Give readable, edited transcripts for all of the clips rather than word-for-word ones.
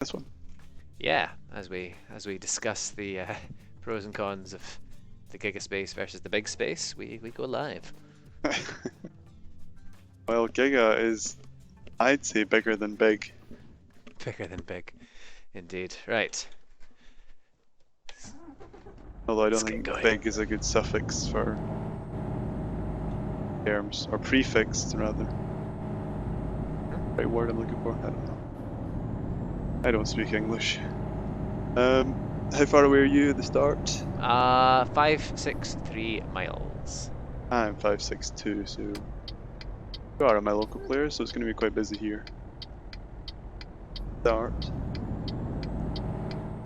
This one. Yeah, as we discuss the pros and cons of the gigaspace versus the big space, we go live. Well, Giga is, I'd say, bigger than big. Bigger than big, indeed. Right. Although I Let's don't get think going. big is a good suffix for terms, or prefix rather. Right word I'm looking for. I don't know. I don't speak English. How far away are you at the start? 563 miles. I'm 562, so you are my local player, so it's going to be quite busy here. Start.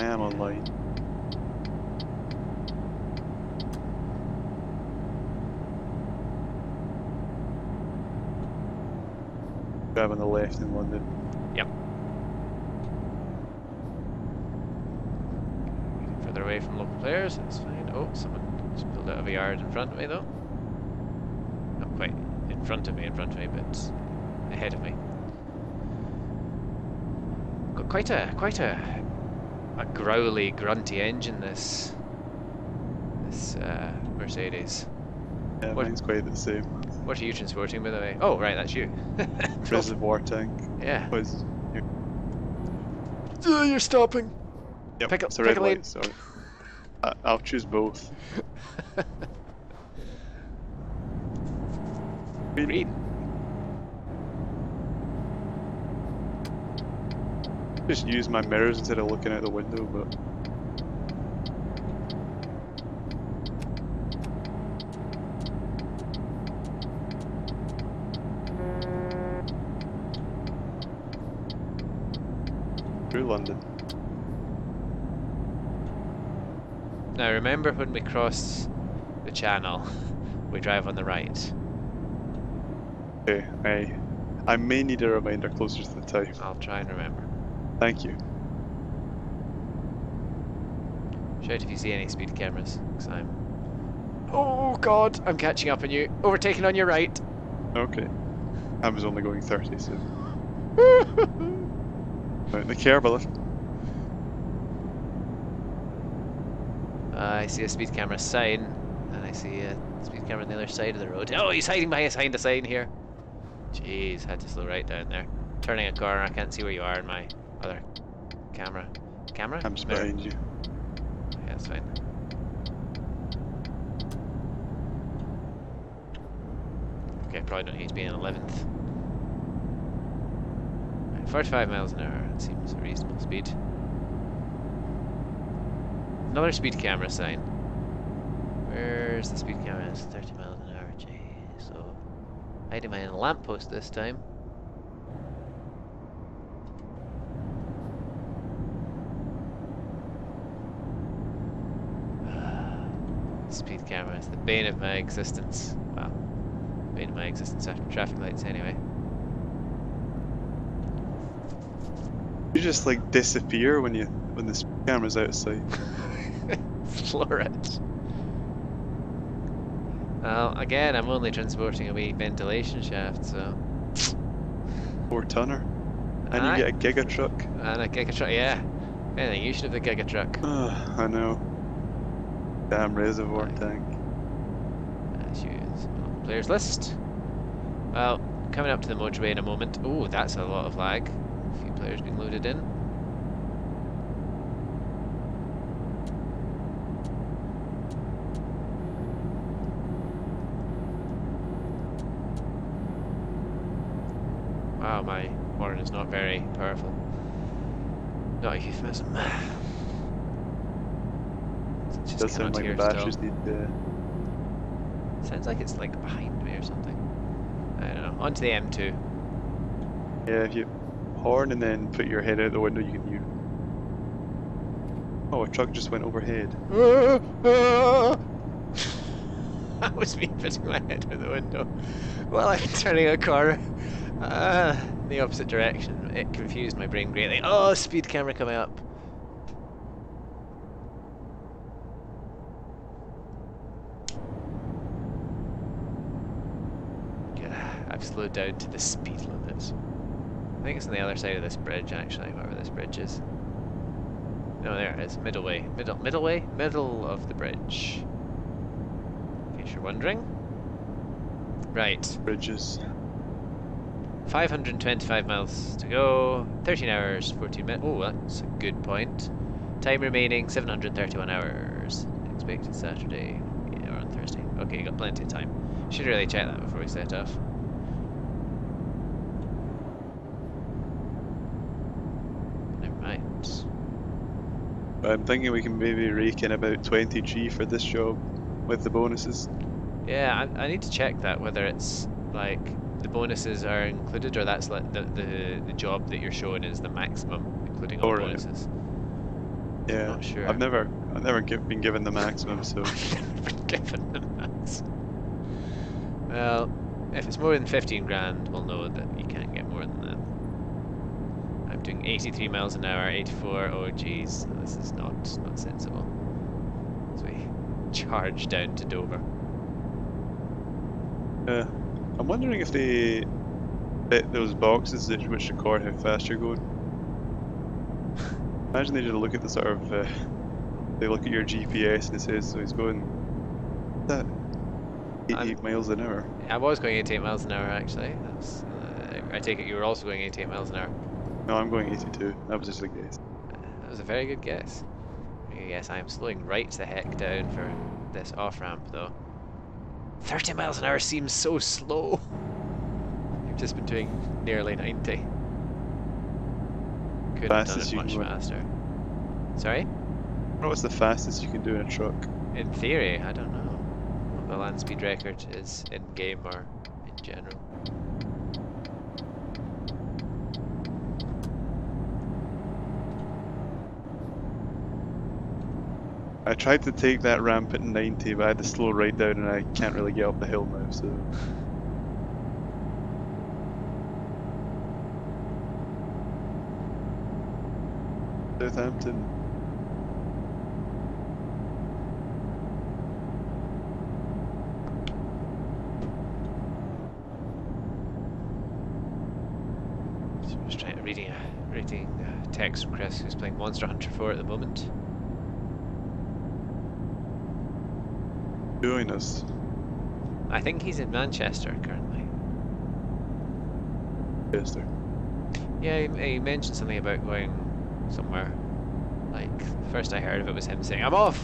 I am online. Drive on the left in London. Yep. Further away from local players, that's fine. Oh, someone just pulled out of a yard in front of me though. Not quite in front of me, but ahead of me. Got quite a growly, grunty engine, this Mercedes. Yeah, mine's quite the same. What are you transporting, by the way? Oh, right, that's you. Reservoir tank. Yeah. What is it? You're stopping. Yep, Pick it's a red a lane. light, sorry. I'll choose both. Green. Just use my mirrors instead of looking out the window, but through London. Now remember when we cross the channel, we drive on the right. Okay, I may need a reminder closer to the time. I'll try and remember. Thank you. Shout if you see any speed cameras, because I'm... Oh god, I'm catching up on you. Overtaking on your right. Okay. I was only going 30, so... Right, the curb a little. I see a speed camera sign, and I see a speed camera on the other side of the road. Oh, he's hiding behind a sign here. Jeez, had to slow right down there. Turning a corner, I can't see where you are in my other camera. Camera? I'm just behind you. Yeah, that's fine. Okay, probably don't need to be in 11th. Right, 45 miles an hour, it seems a reasonable speed. Another speed camera sign. Where's the speed camera? It's 30 miles an hour, jeez. So, hiding behind a lamppost this time. Speed camera is the bane of my existence. Well, bane of my existence after traffic lights anyway. You just like disappear when the speed camera's outside. Floor it. Well, again, I'm only transporting a wee ventilation shaft, so... 4-tonner. And you get a giga truck. And a giga truck, yeah. Anything, you should have the giga truck. I know. Damn reservoir tank. Let's use players list. Well, coming up to the motorway in a moment. Oh, that's a lot of lag. A few players being loaded in. Wow, my horn is not very powerful. Not a euphemism. It does sound like the batteries need Sounds like it's like behind me or something. I don't know. Onto the M2. Yeah, if you horn and then put your head out the window, you can hear. Oh, a truck just went overhead. That was me putting my head out the window while I'm turning a corner. The opposite direction. It confused my brain greatly. Oh, speed camera coming up. I've slowed down to the speed limit. think it's on the other side of this bridge, actually, wherever this bridge is. No, there it is. Middle way. Middle way? Middle of the bridge. In case you're wondering. Right. Bridges. 525 miles to go. 13 hours, 14 minutes. Oh, that's a good point. Time remaining 731 hours. Expected Saturday. Yeah, or on Thursday. Okay, you got plenty of time. Should really check that before we set off. Never mind. I'm thinking we can maybe rake in about 20G for this job with the bonuses. Yeah, I need to check that, whether it's like the bonuses are included or that's like the job that you're showing is the maximum, including all bonuses. Yeah, I'm not sure. I've never been given the maximum, so. I've never been given the max. Well, if it's more than 15 grand, we'll know that you can't get more than that. I'm doing 83 miles an hour, 84. Oh geez, this is not sensible. As we charge down to Dover. I'm wondering if they fit those boxes which record how fast you're going. Imagine they just look at the sort of, they look at your GPS and it says, so he's going, that 88 miles an hour. I was going 88 miles an hour actually. That's, I take it you were also going 88 miles an hour. No, I'm going 82. That was just a guess. That was a very good guess. Yes, I am slowing right the heck down for this off-ramp though. 30 miles an hour seems so slow. You've just been doing nearly 90. Could have done it much faster. Sorry? What's the fastest you can do in a truck? In theory, I don't know what the land speed record is in game or in general. I tried to take that ramp at 90, but I had to slow right down and I can't really get up the hill now, so. Southampton. Just trying to reading a text from Chris, who's playing Monster Hunter 4 at the moment. Join us. I think he's in Manchester currently. Manchester. Yeah, he mentioned something about going somewhere. Like, first I heard of it was him saying, "I'm off!"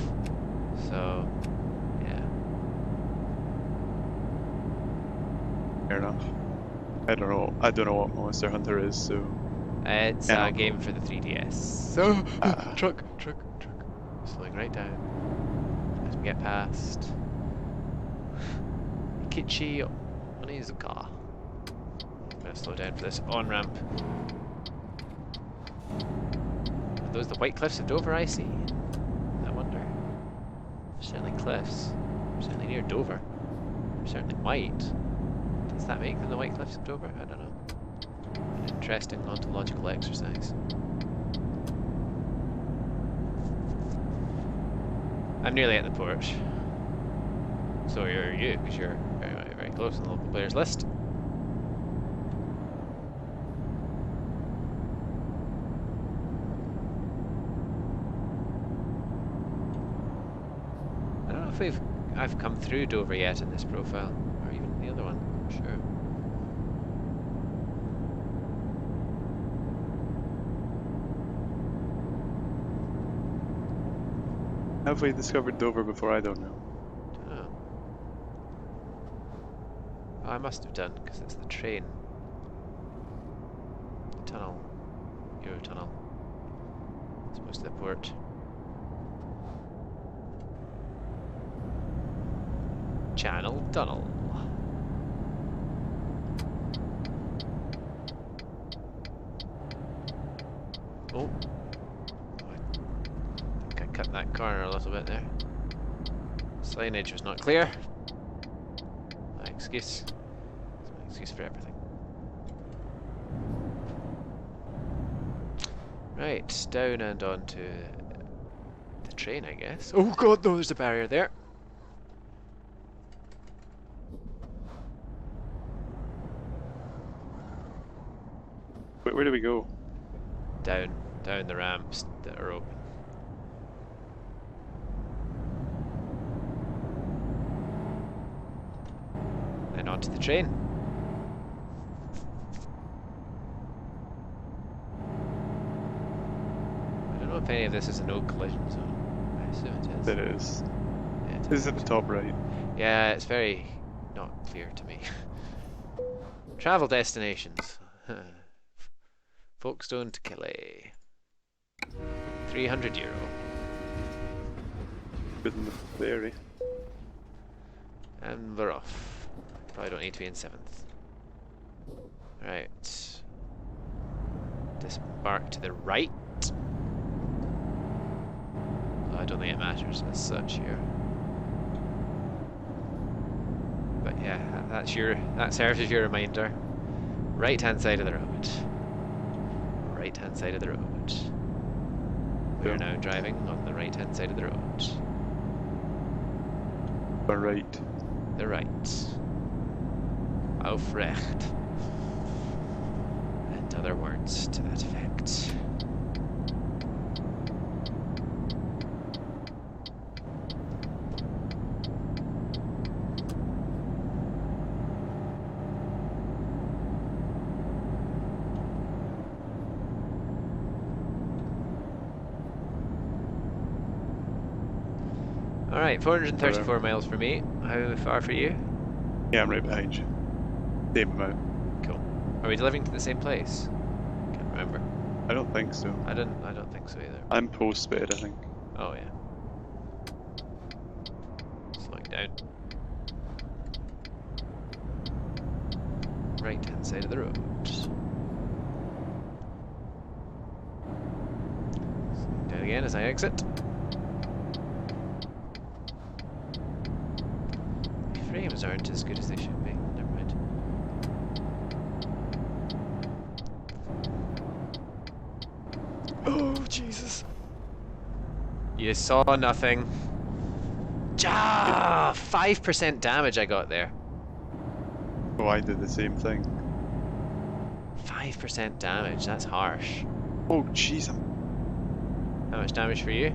So, yeah. Fair enough. I don't know what Monster Hunter is, so. It's a game for the 3DS. So, truck. Slowing right down. As we get past Kichi Onizuka. I'm gonna slow down for this on-ramp. Are those the white cliffs of Dover I see? I wonder. Certainly cliffs. Certainly near Dover. Certainly white. Does that make them the white cliffs of Dover? I don't know. An interesting ontological exercise. I'm nearly at the port. So are you, because you're very, very close on the local players list. I don't know if I've come through Dover yet in this profile, or even the other one. I'm not sure. Have we discovered Dover before? I don't know. Oh, I must have done, because it's the train. The tunnel. Eurotunnel. As opposed to the port. Channel Tunnel. Oh. I think I cut that corner a little bit there. Signage was not clear. My excuse. It's my excuse for everything. Right, down and on to the train, I guess. Oh god, no, there's a barrier there. Where do we go? Down the ramps that are open. Then onto the train. I don't know if any of this is a no collision zone. I assume it is. It is. Yeah, it This is at the top right. Yeah, it's very not clear to me. Travel destinations. Folkestone to Calais. €300. Within the ferry. And we're off. Probably don't need to be in 7th. Right. Disembark to the right. Well, I don't think it matters as such here. But yeah, that serves as your reminder. Right hand side of the road. Right hand side of the road. We are now driving on the right hand side of the road. The right. The right. Aufrecht. And other words to that effect. Alright, 434 miles for me. How far for you? Yeah, I'm right behind you. Same amount. Cool. Are we delivering to the same place? Can't remember. I don't think so. I don't think so either. I'm post-sped, I think. Oh yeah. Slowing down. Right hand side of the road. Slowing down again as I exit. Frames aren't as good as they should be. Never mind. Oh, Jesus. You saw nothing. Ja! 5% damage I got there. Oh, I did the same thing. 5% damage, that's harsh. Oh, jeez. How much damage for you?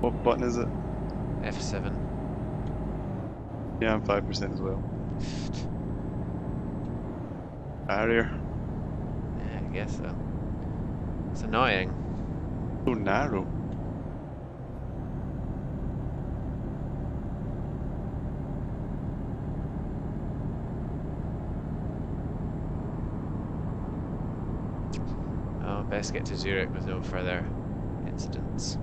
What button is it? F7. Yeah, I'm 5% as well. Barrier. Yeah, I guess so. It's annoying. So narrow. Oh, best get to Zurich with no further incidents.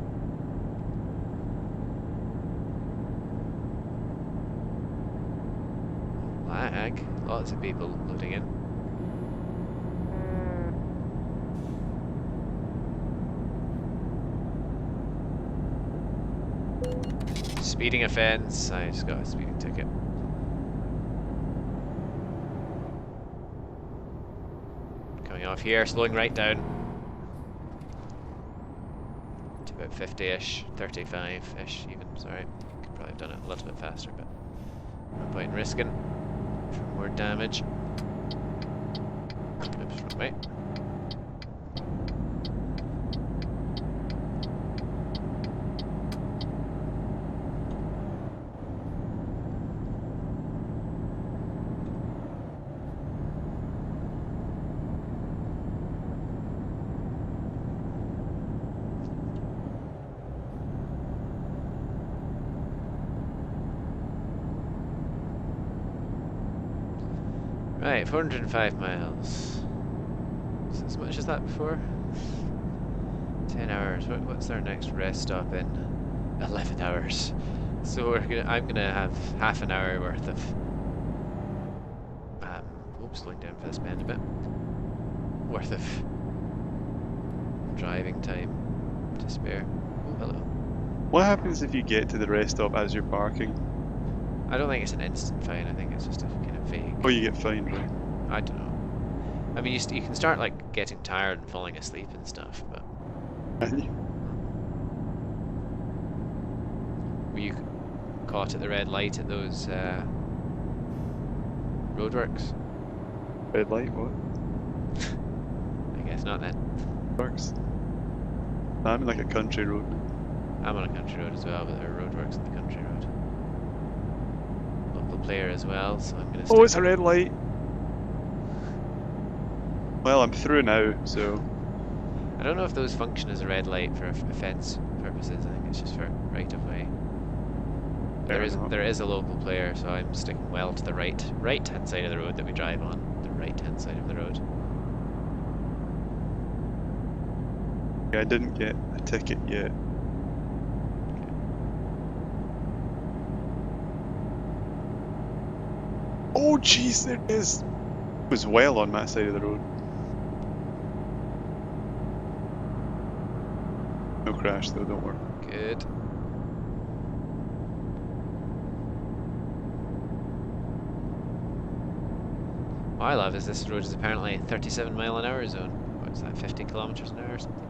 Lag. Lots of people loading in. Speeding offence. I just got a speeding ticket. Coming off here, slowing right down. To about 50-ish, 35-ish even, sorry. Could probably have done it a little bit faster, but no point in risking for more damage. Oops, wrong way. Right, 405 miles. Is as much as that before? 10 hours. What's our next rest stop in? 11 hours. So I'm gonna have half an hour worth of oops, slowing down for this bend a bit. Worth of driving time to spare. Oh, hello. What happens if you get to the rest stop as you're parking? I don't think it's an instant fine. I think it's just a kind of vague. Oh, you get fined, right? I don't know. I mean, you can start like getting tired and falling asleep and stuff, but were you caught at the red light at those roadworks? Red light, what? if not then. Works. I'm in like a country road. I'm on a country road as well, but there are roadworks on the country road. Local player as well, so I'm gonna Oh, it's a red light! Well, I'm through now, so... I don't know if those function as a red light for offence purposes. I think it's just for right of way. There is a local player, so I'm sticking well to the right hand side of the road that we drive on. The right hand side of the road. Yeah, I didn't get a ticket yet. Oh jeez, there it is! It was well on that side of the road. No crash though, don't worry. Good. What I love is this road is apparently a 37-mile-an-hour zone. What's that, 50 kilometers an hour or something?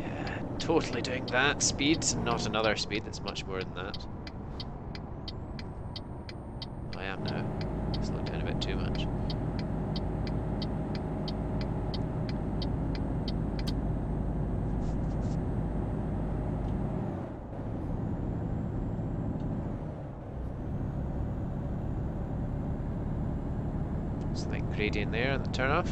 Yeah, totally doing that speed, not another speed that's much more than that. I am now. Slowed down a bit too much. Slight gradient there on the turn off.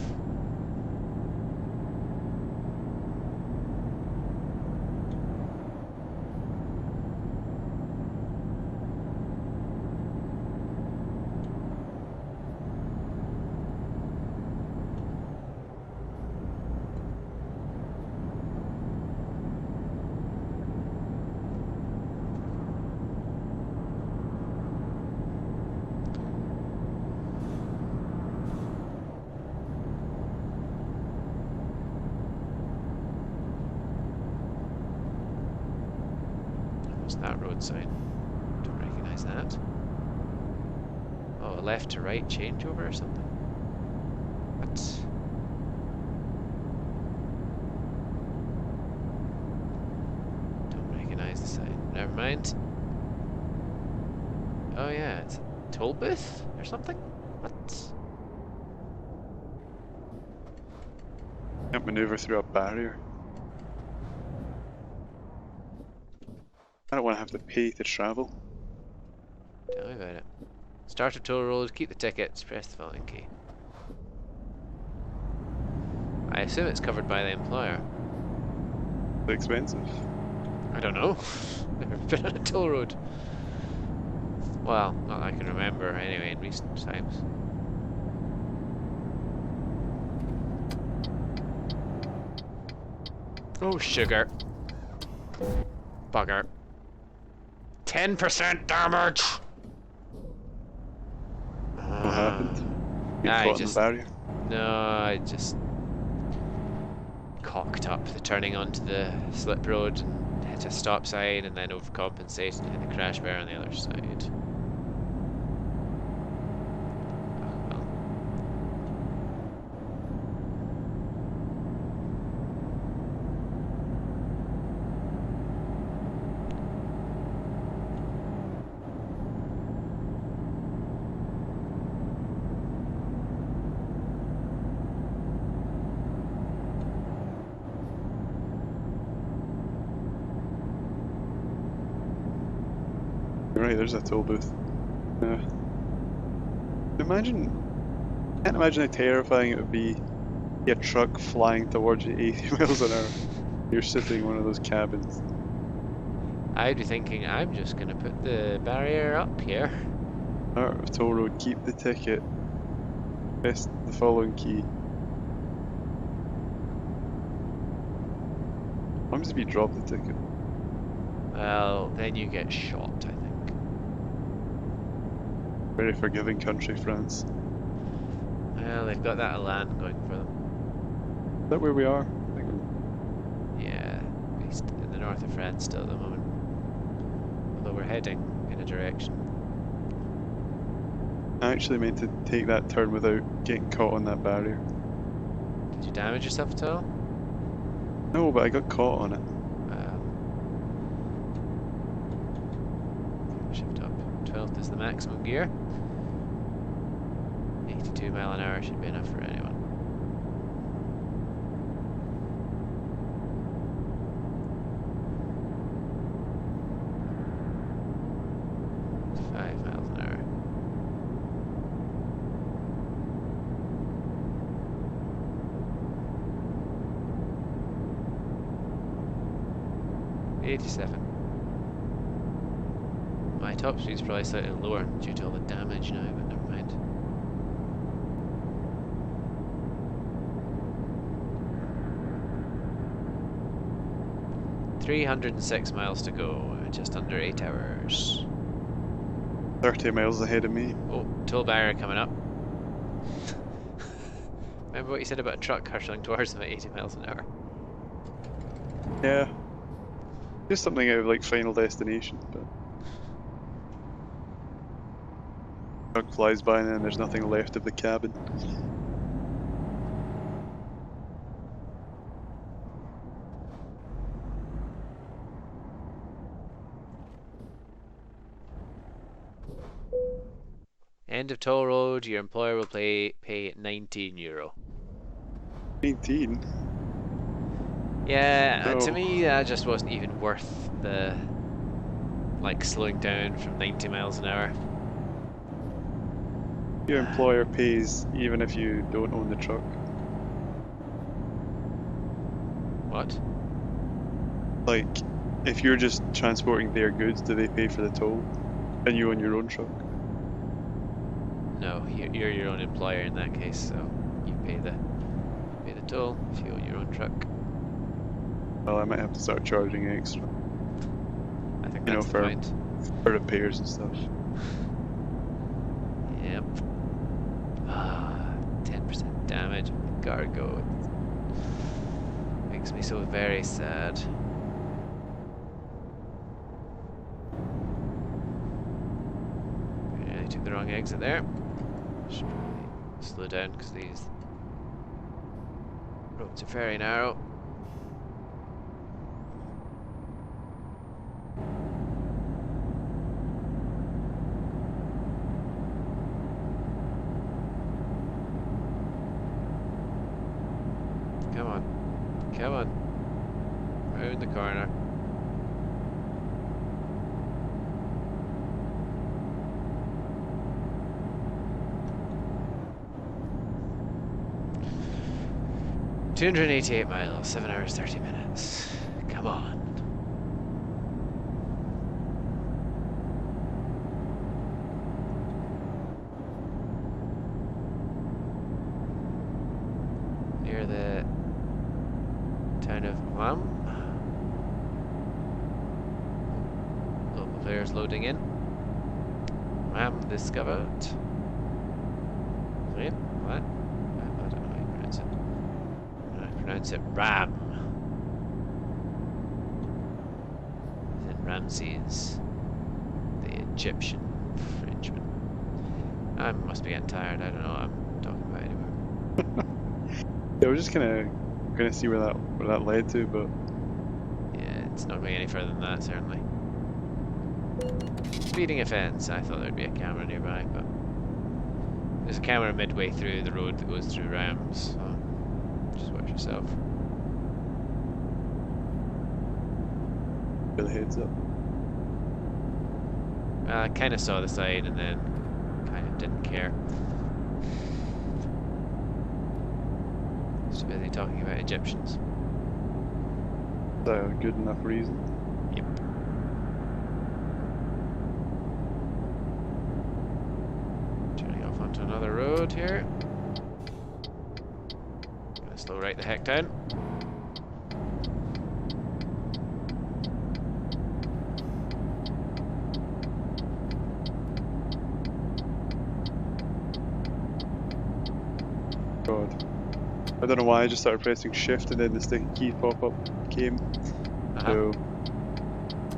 What's that road sign? Don't recognise that. Oh, a left to right changeover or something? What? Don't recognise the sign. Never mind. Oh yeah, it's a toll booth or something? What? Can't maneuver through a barrier. I don't want to have to pay to travel. Tell me about it. Start of toll road, keep the tickets, press the following key. I assume it's covered by the employer. It's expensive. I don't know. Never been on a toll road. Well, not that I can remember anyway in recent times. Oh, sugar. Bugger. 10% damage! What happened? You I caught just... in the barrier? No, I just... cocked up the turning onto the slip road and hit a stop sign and then overcompensated and hit the crash bar on the other side. Oh, well. Right, there's a toll booth. Can't imagine how terrifying it would be a truck flying towards you 80 miles an hour. You're sitting in one of those cabins. I'd be thinking, I'm just gonna put the barrier up here. Start of toll road, keep the ticket. Press the following key. What happens if you drop the ticket? Well, then you get shot, I think. Very forgiving country, France. Well, they've got that land going for them. Is that where we are? I think Yeah, based in the north of France still at the moment. Although we're heading in a direction. I actually meant to take that turn without getting caught on that barrier. Did you damage yourself at all? No, but I got caught on it. Shift up. 12th is the maximum gear. 82 mile an hour should be enough for anyone. 87. My top speed's probably slightly lower due to all the damage now, but never mind. $306 miles to go, just under 8 hours. 30 miles ahead of me. Oh, toll barrier coming up. Remember what you said about a truck hurtling towards them at 80 miles an hour? Yeah. Just something out of like Final Destination, but truck flies by and then there's nothing left of the cabin. End of toll road, your employer will pay €19. 19? Yeah, No. to me that just wasn't even worth the slowing down from 90 miles an hour. Your employer pays even if you don't own the truck. What? Like, if you're just transporting their goods, do they pay for the toll? And you own your own truck? No, you're your own employer in that case, so you pay the toll if you own your own truck. Well, I might have to start charging extra. I think that's the point. For repairs and stuff. Yep. 10% damage. Cargo. Makes me so very sad. Yeah, I took the wrong exit there. Should probably slow down because these roads are very narrow. Come on. Come on. Round the corner. $288 miles, 7 hours, 30 minutes. Come on. Near the town of Lam. Local players loading in. Lam discovered. Wait, what? I don't know how you pronounce it. I pronounce it Ram. As in Ramses, the Egyptian Frenchman. I must be getting tired. I don't know what I'm talking about anymore. Yeah, we're just gonna see where that led to, but Yeah, it's not going any further than that, certainly. Speeding offence. I thought there'd be a camera nearby, but there's a camera midway through the road that goes through Rams, so just watch yourself. with a heads up. I kind of saw the sign and then kind of didn't care. Just busy talking about Egyptians. Is that a good enough reason? Yep. Turning off onto another road here. Gonna slow right the heck down. God. I don't know why I just started pressing shift and then the sticky key pop-up came. So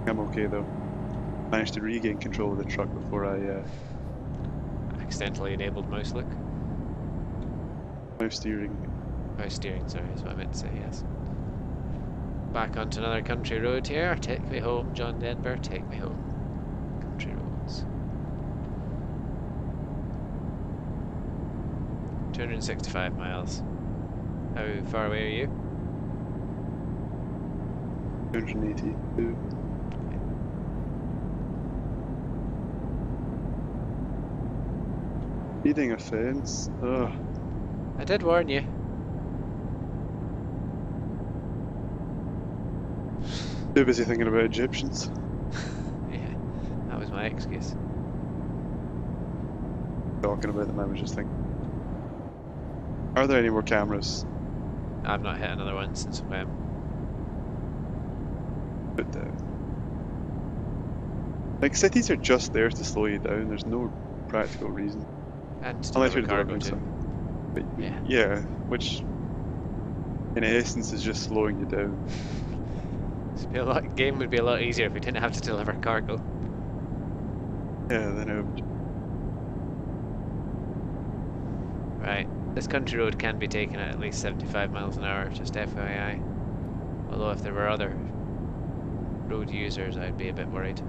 I'm okay though. Managed to regain control of the truck before I Accidentally enabled mouse look. mouse steering. Mouse steering, sorry, is what I meant to say, yes. Back onto another country road here. Take me home, John Denver, take me home. Country roads. 265 miles. How far away are you? 282. Speeding offence. Ugh. I did warn you. Too busy thinking about Egyptians. Yeah, that was my excuse. Talking about them, I was just thinking. Are there any more cameras? I've not hit another one since But like cities are just there to slow you down. There's no practical reason. and to Unless deliver you're cargo delivering too. some. But Yeah. yeah, which in essence is just slowing you down. Game would be a lot easier if we didn't have to deliver cargo. Yeah, then it would. Right, this country road can be taken at least 75 miles an hour, just FYI. Although if there were other road users, I'd be a bit worried.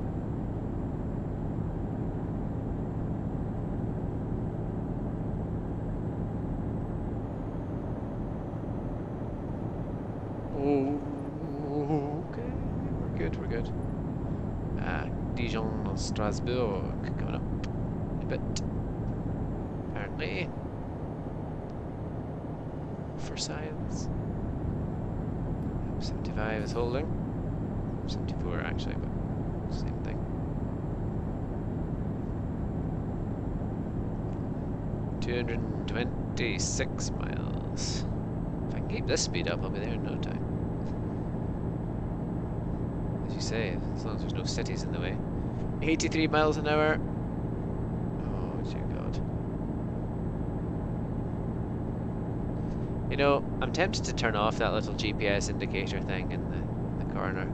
Okay, we're good. Dijon, Strasbourg, coming up in a bit. Apparently. For science. 75 is holding. 74 actually, but same thing. 226 miles. If I can keep this speed up, I'll be there in no time. As you say, as long as there's no cities in the way. 83 miles an hour. Oh dear God. You know, I'm tempted to turn off that little GPS indicator thing in the corner.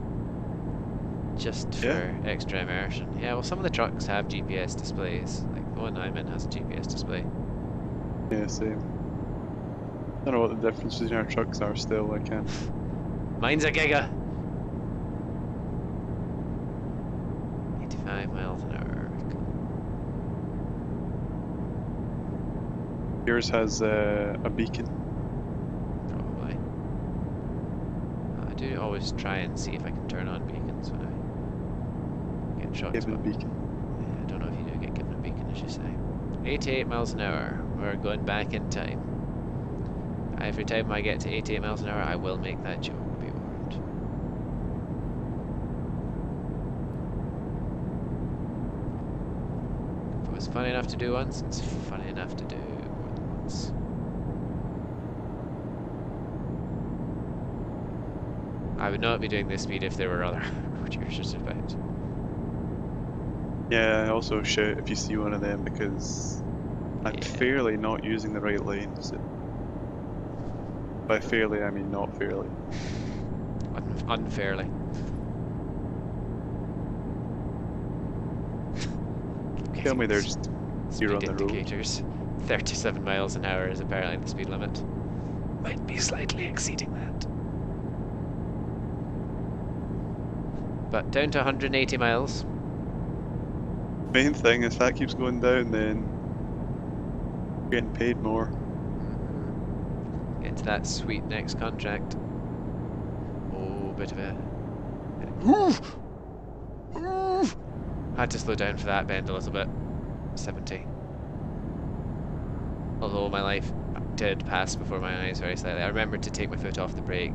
Just for extra immersion. Yeah, well some of the trucks have GPS displays. Like the one I'm in has a GPS display. Yeah, same. I don't know what the difference between our trucks are still, I can't. Mine's a giga! 85 miles an hour. Yours has a beacon. Probably. I do always try and see if I can turn on beacons when I get shots. Given But beacon. yeah, I don't know if you do get given a beacon, as you say. 88 miles an hour. We're going back in time. Every time I get to 88 miles an hour, I will make that joke, be warned. If it was funny enough to do once, it's funny enough to do more than once. I would not be doing this speed if there were other road users about. Yeah, I also shout if you see one of them because I'm fairly not using the right lanes. By fairly, I mean not fairly. Unfairly. Tell me there's zero on Speed the road. indicators. 37 miles an hour is apparently the speed limit. Might be slightly exceeding that. But down to 180 miles. Main thing is if that keeps going down, then you're getting paid more. Get to that sweet next contract. Oh, bit of a... Oof! Oof! Had to slow down for that bend a little bit. 70. Although my life did pass before my eyes very slightly. I remembered to take my foot off the brake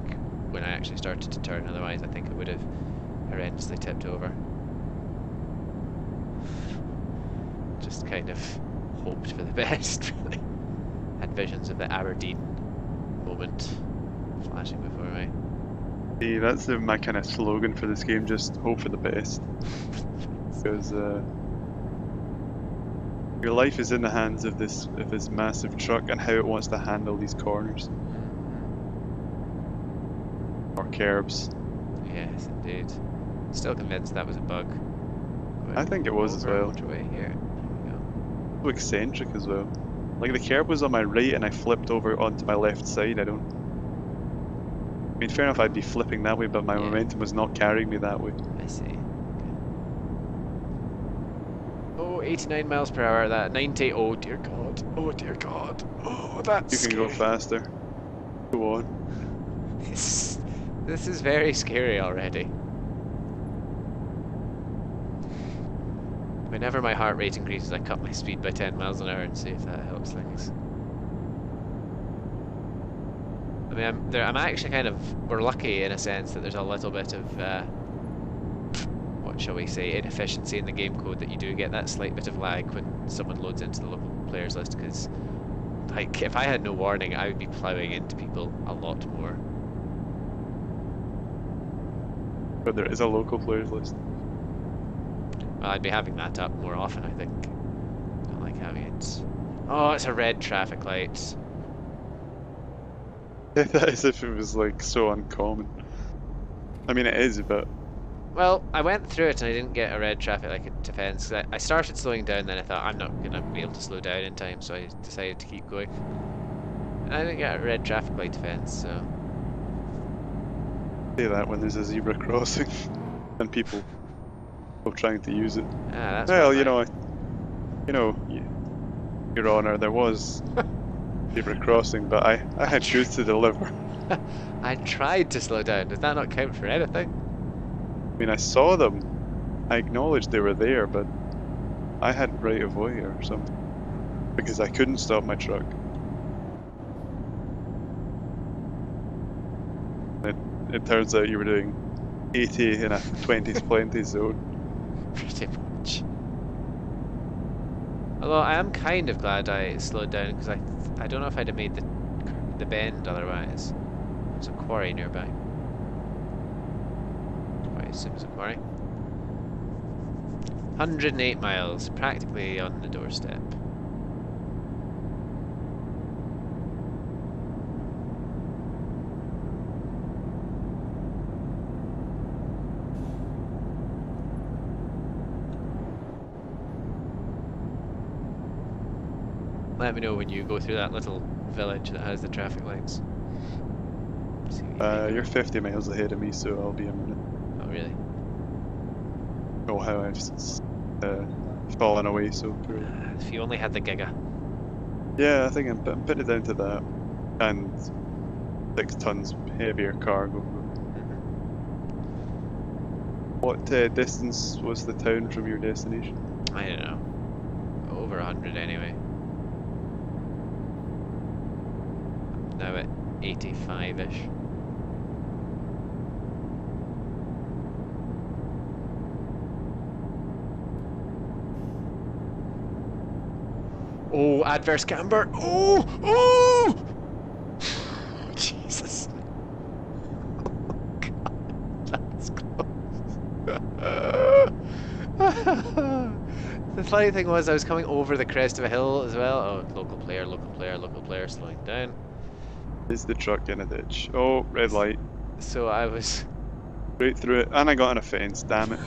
when I actually started to turn, otherwise I think I would have horrendously tipped over. Just kind of hoped for the best, really. Had visions of the Aberdeen moment flashing before me. See, that's my kind of slogan for this game, just hope for the best. Because your life is in the hands of this massive truck and how it wants to handle these corners. Or curbs. Yes, indeed. Still convinced that was a bug. I think it was as well. Motorway here. So eccentric as well. Like the curb was on my right and I flipped over onto my left side. I mean, fair enough, I'd be flipping that way, but my momentum was not carrying me that way. I see. Okay. Oh, 89 miles per hour, that 90. Oh dear God. Oh dear God. Oh, that's You can scary. go faster. Go on. This is very scary already. Whenever my heart rate increases, I cut my speed by 10 miles an hour and see if that helps things. I mean, I'm actually we're lucky in a sense that there's a little bit of shall we say, inefficiency in the game code that you do get that slight bit of lag when someone loads into the local players list, because like if I had no warning I would be ploughing into people a lot more. But there is a local players list. Well, I'd be having that up more often, I think. I don't like having it. Oh, it's a red traffic light. As if it was like so uncommon. I mean it is, but Well, I went through it and I didn't get a red traffic light defense. I started slowing down, then I thought I'm not going to be able to slow down in time, so I decided to keep going. And I didn't get a red traffic light defense, so... say that when there's a zebra crossing and people trying to use it. Ah, that's Well, what Your Honour, there was zebra crossing, but I had goods to deliver. I tried to slow down. Does that not count for anything? I mean, I saw them. I acknowledged they were there, but I had right of way or something because I couldn't stop my truck. It turns out you were doing 80 in a 20s plenty zone. Pretty much. Although I am kind of glad I slowed down, because I don't know if I'd have made the bend otherwise. There's a quarry nearby. I assume it's a quarry. 108 miles, practically on the doorstep. Let me know when you go through that little village that has the traffic lights. You're 50 miles ahead of me, so I'll be a minute. Oh, really? Oh, how I've fallen away so poorly. If you only had the Giga. Yeah, I think I'm putting it down to that. And 6 tons heavier cargo. What distance was the town from your destination? I don't know. Over 100 anyway. Now at 85-ish. Oh, adverse camber! Oh! Oh! Jesus. Oh, God. That's close. The funny thing was I was coming over the crest of a hill as well. Oh, local player, slowing down. Is the truck in a ditch? Oh, red light. So I was... Right through it, and I got an offence, damn it.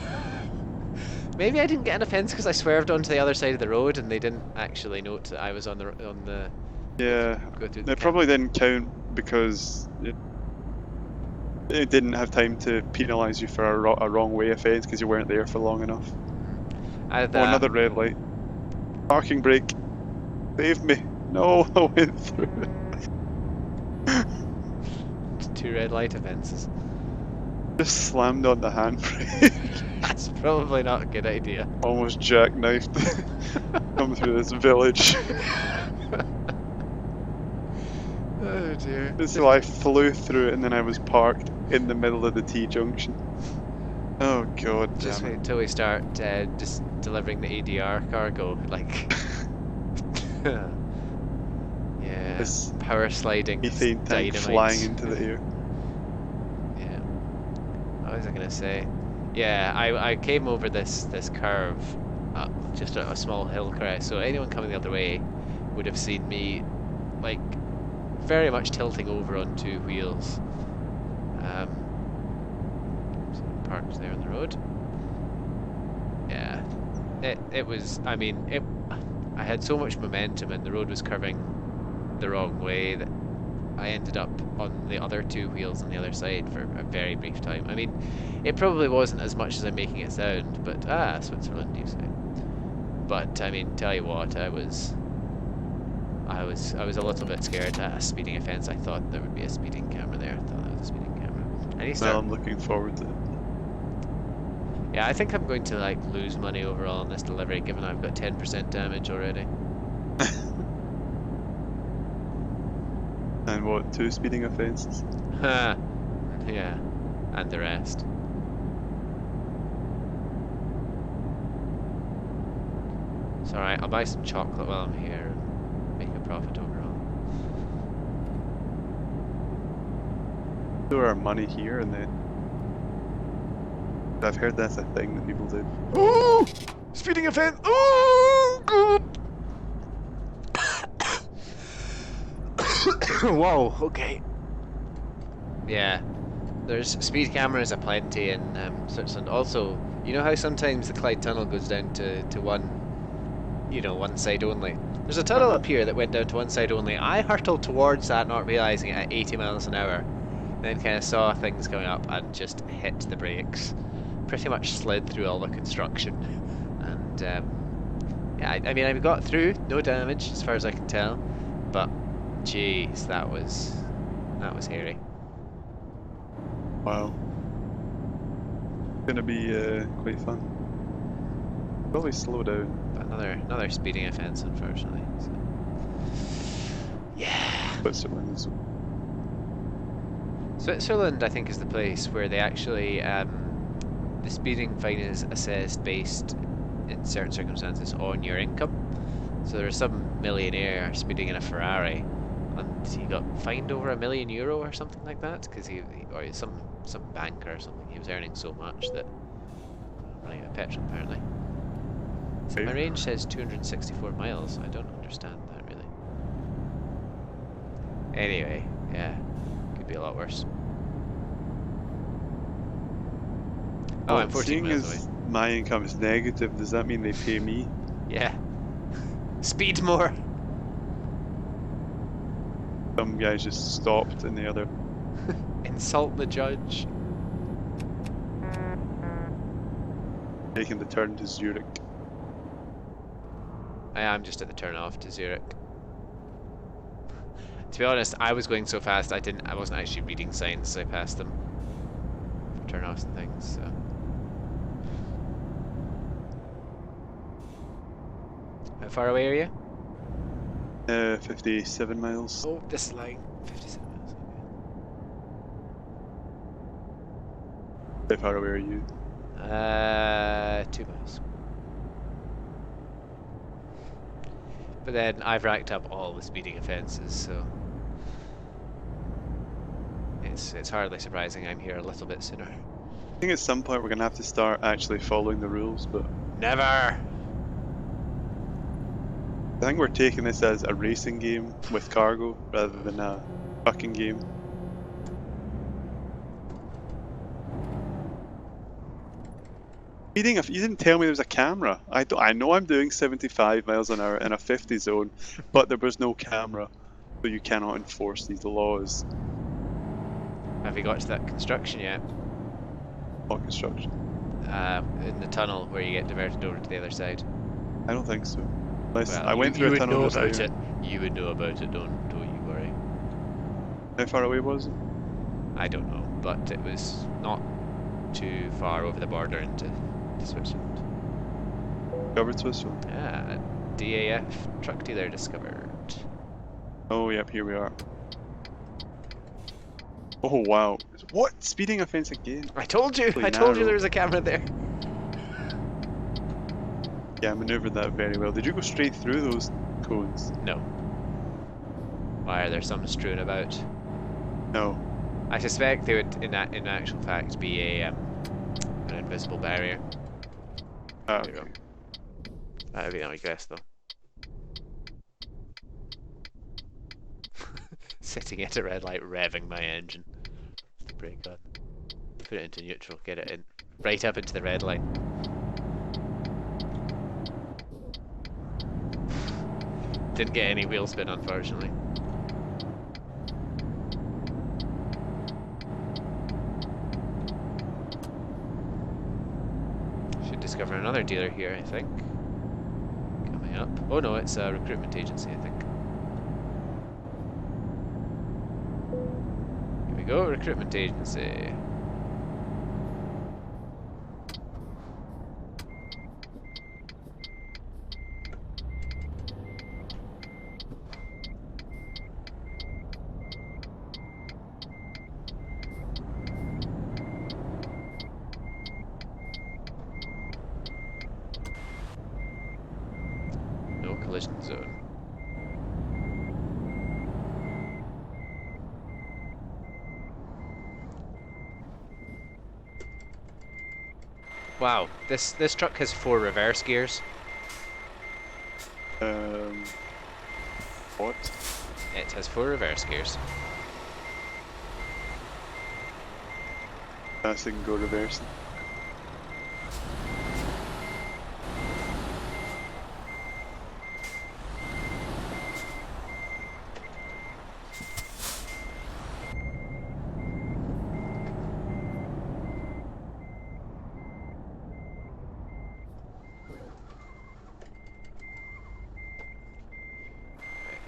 Maybe I didn't get an offence because I swerved onto the other side of the road and they didn't actually note that I was on the Yeah, go through the it probably didn't count because it didn't have time to penalise you for a wrong way offence because you weren't there for long enough. Oh, another red light. Parking brake. Save me. No, I went through it. 2 red light offences. Just slammed on the handbrake. That's probably not a good idea. Almost jackknifed. Come through this village. Oh dear. So I flew through it and then I was parked in the middle of the T-junction. Oh god. Just wait until we start just delivering the ADR cargo, like... yeah, This power sliding, methane tank dynamite. flying into the air. Yeah. What was I gonna say? Yeah, I came over this curve, just a small hill crest, so anyone coming the other way would have seen me, like, very much tilting over on 2 wheels. So parked there on the road. Yeah, it was, I mean, I had so much momentum and the road was curving the wrong way that I ended up on the other 2 wheels on the other side for a very brief time. I mean, it probably wasn't as much as I'm making it sound, but Switzerland, you say. But I mean, tell you what, I was a little bit scared at a speeding offence. I thought there would be a speeding camera there. I thought there was a speeding camera. And he Well, I'm looking forward to it. Yeah, I think I'm going to like lose money overall on this delivery, given I've got 10% damage already. And what, 2 speeding offences? Ha! Yeah, and the rest. It's alright, I'll buy some chocolate while I'm here and make a profit overall. Do our money here and then. I've heard that's a thing that people do. Ooh! Speeding offense! Ooh! Whoa, okay. Yeah, there's speed cameras aplenty in Switzerland. Also, you know how sometimes the Clyde Tunnel goes down to one, one side only? There's a tunnel up here that went down to one side only. I hurtled towards that, not realising it, at 80 miles an hour. Then kind of saw things going up and just hit the brakes. Pretty much slid through all the construction. And, yeah, I mean, I got through, no damage as far as I can tell. But, jeez, that was hairy. Wow. Gonna be quite fun. Probably slow down. But another speeding offence, unfortunately. So. Yeah. Switzerland is. Switzerland, I think, is the place where they actually the speeding fine is assessed based, in certain circumstances, on your income. So there's some millionaire speeding in a Ferrari, and he got fined over €1 million or something like that because or some banker or something. He was earning so much that running out of petrol apparently. So my range says 264 miles. I don't understand that really. Anyway, yeah, could be a lot worse. Oh, I'm 14 miles away. My income is negative, does that mean they pay me? Yeah. Speed more. Some guys just stopped in the other. Insult the judge. Taking the turn to Zurich. I am just at the turn off to Zurich. To be honest, I was going so fast I wasn't actually reading signs as I passed them. For turn offs and things, so. How far away are you? 57 miles. Oh, this line. 57 miles. How far away are you? 2 miles. But then I've racked up all the speeding offences, so it's hardly surprising I'm here a little bit sooner. I think at some point we're gonna have to start actually following the rules, but Never! I think we're taking this as a racing game with cargo rather than a fucking game. You didn't tell me there was a camera. I know I'm doing 75 miles an hour in a 50 zone, but there was no camera, so you cannot enforce these laws. Have you got to that construction yet? What construction? In the tunnel where you get diverted over to the other side. I don't think so. Unless Well, I went through a tunnel. You would know about it. You would know about it. Don't you worry. How far away was it? I don't know, but it was not too far over the border into Switzerland. Covered Switzerland. Yeah, DAF truck dealer discovered. Oh, yep, here we are. Oh, wow. What? Speeding offence again? I told you! Really I told you narrow. there was a camera there. Yeah, I manoeuvred that very well. Did you go straight through those cones? No. Why are there some strewn about? No. I suspect they would, in actual fact, be an invisible barrier. Ah, There you okay. go. That would be my guess, though. Sitting at a red light, revving my engine. Brake on. Put it into neutral, get it in. Right up into the red light. Didn't get any wheel spin, unfortunately. Should discover another dealer here, I think. Coming up. Oh no, it's a recruitment agency, I think. Here we go, recruitment agency. collision zone. Wow, this truck has 4 reverse gears. What? It has 4 reverse gears. Fast they can go reversing.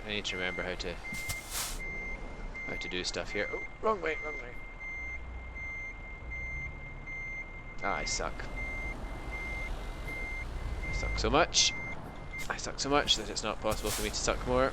I need to remember how to do stuff here. Oh, wrong way, wrong way. Ah, I suck. I suck so much. I suck so much that it's not possible for me to suck more.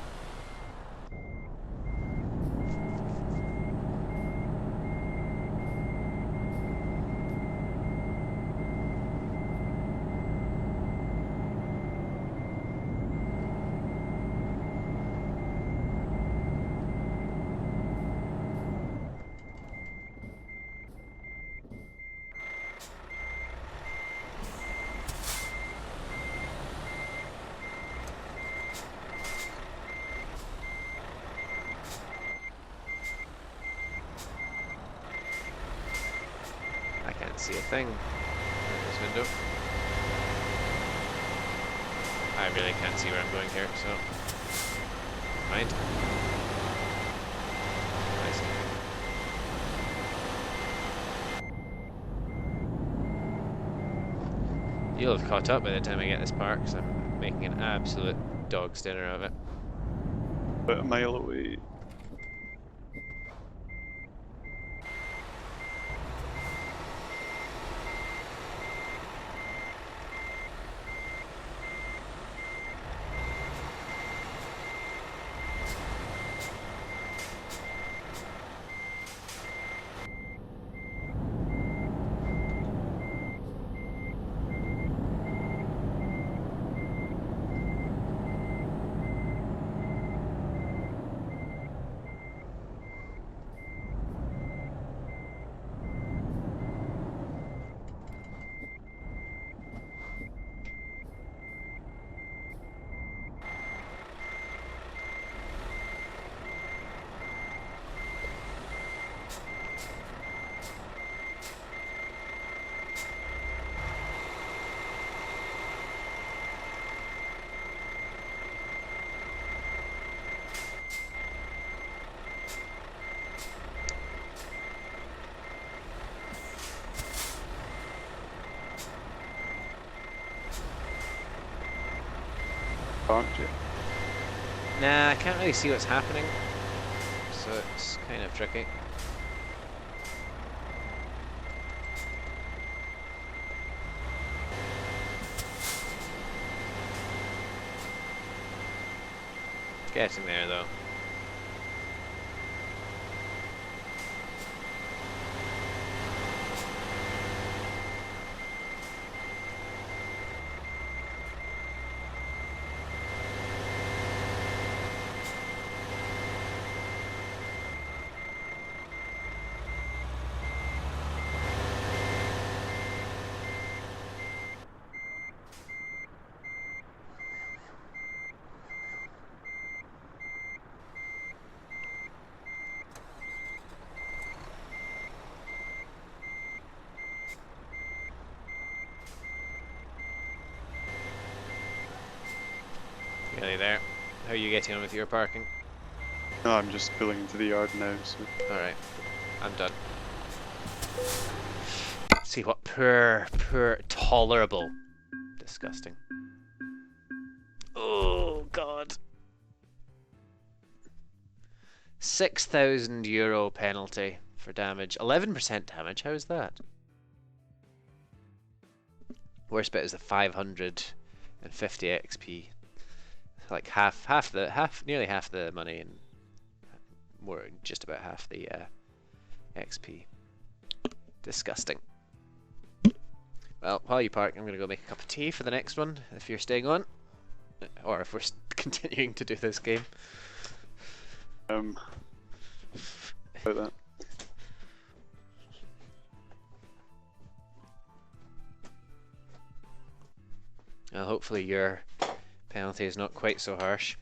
I can't see a thing in this window. I really can't see where I'm going here, so mind. Nice. You'll have caught up by the time I get this park, because I'm making an absolute dog's dinner of it. About a mile away. Aren't you? Nah, I can't really see what's happening, so it's kind of tricky. Getting there though. Nearly there. How are you getting on with your parking? No, I'm just pulling into the yard now, so... Alright, I'm done. See what poor, tolerable. Disgusting. Oh, God. €6,000 penalty for damage. 11% damage, how is that? Worst bit is the 550 XP. Like nearly half the money and more, just about half the XP. Disgusting. Well, while you park, I'm going to go make a cup of tea for the next one, if you're staying on. or if we're continuing to do this game. About that. Well, hopefully your penalty is not quite so harsh.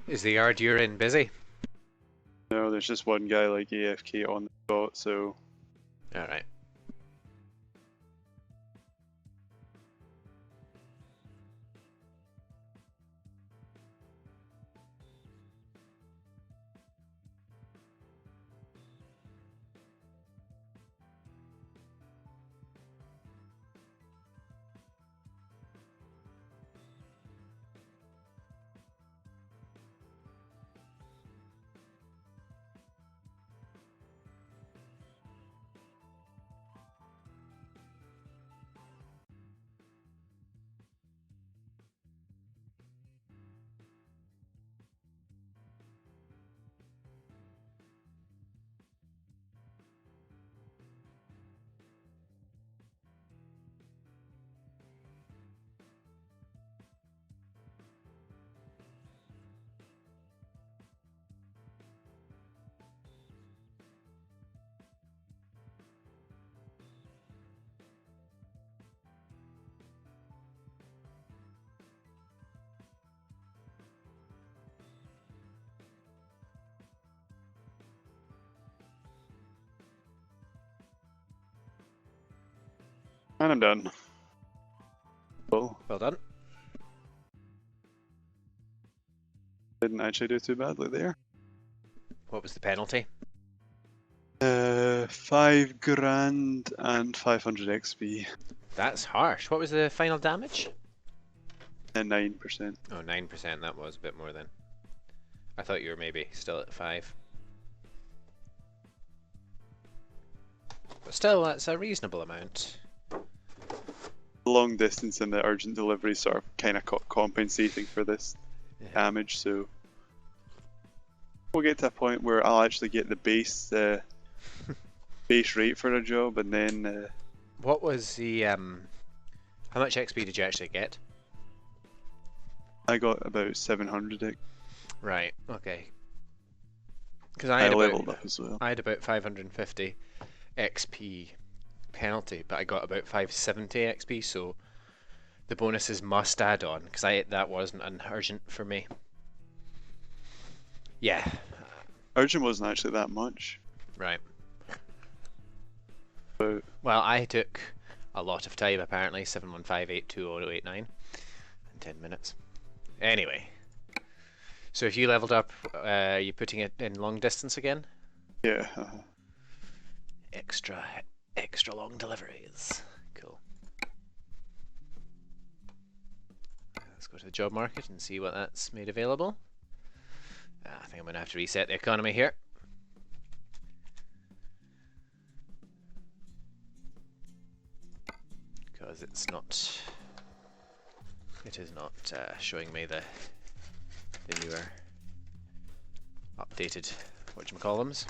Is the yard you're in busy? No, there's just one guy like AFK on the spot, so Alright. and I'm done. Well, Well done. didn't actually do too badly there. What was the penalty? 5 grand and 500 XP That's harsh. What was the final damage? and 9%. Oh, 9%. That was a bit more then. I thought you were maybe still at 5. But still, that's a reasonable amount. Long distance and the urgent delivery sort of kind of compensating for this damage, so we'll get to a point where I'll actually get the base base rate for a job, and then What was the how much XP did you actually get? I got about 700. Right. Okay. Because I leveled up as well. I had about 550 XP penalty, but I got about 570 XP, so the bonuses must add on, because that wasn't an urgent for me. Yeah. Urgent wasn't actually that much. Right. But Well, I took a lot of time, apparently. 715820089 in 10 minutes. Anyway. So if you leveled up, are you putting it in long distance again? yeah, Extra long deliveries. Cool. Let's go to the job market and see what that's made available. I think I'm going to have to reset the economy here. Because it is not showing me the newer updated whatchamacallums.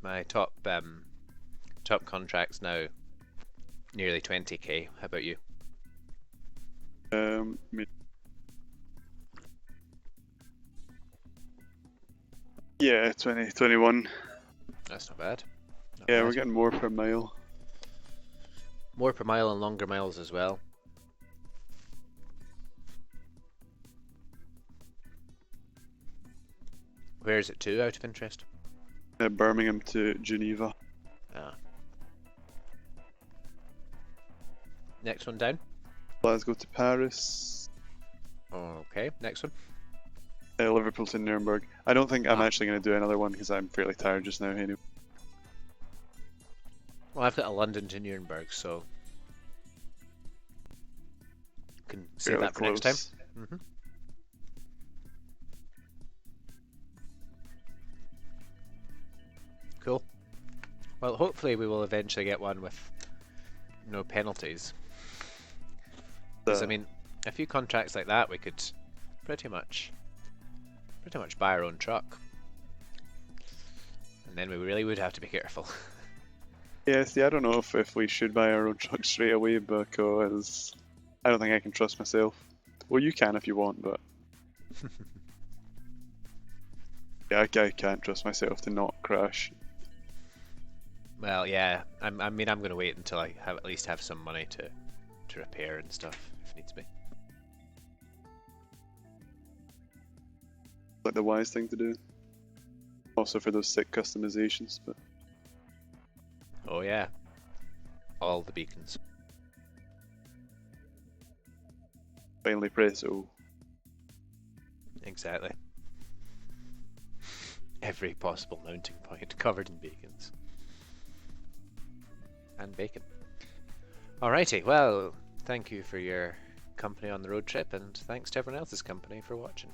My top top contract's now nearly 20k. How about you? Me- yeah, 2021. That's not bad. Not Yeah, bad. we're getting more per mile. More per mile and longer miles as well. Where is it to, out of interest? Birmingham to Geneva. Ah. Next one down. Glasgow to Paris. Okay, next one. Liverpool to Nuremberg. I don't think I'm Ah. actually going to do another one because I'm fairly tired just now. Anyway. Well, I've got a London to Nuremberg, so can save Fairly that for next time. close. Mm-hmm. Cool. Well, hopefully we will eventually get one with no penalties. Because I mean, a few contracts like that, we could pretty much buy our own truck, and then we really would have to be careful. Yeah, see, I don't know if we should buy our own truck straight away because I don't think I can trust myself. Well, you can if you want, but yeah, I can't trust myself to not crash. Well, yeah. I mean, I'm going to wait until I at least have some money to repair and stuff if needs be. Like the wise thing to do. Also for those sick customizations, but Oh yeah, all the beacons. finally press O. Exactly. Every possible mounting point covered in beacons. And bacon. Alrighty, well, thank you for your company on the road trip, and thanks to everyone else's company for watching.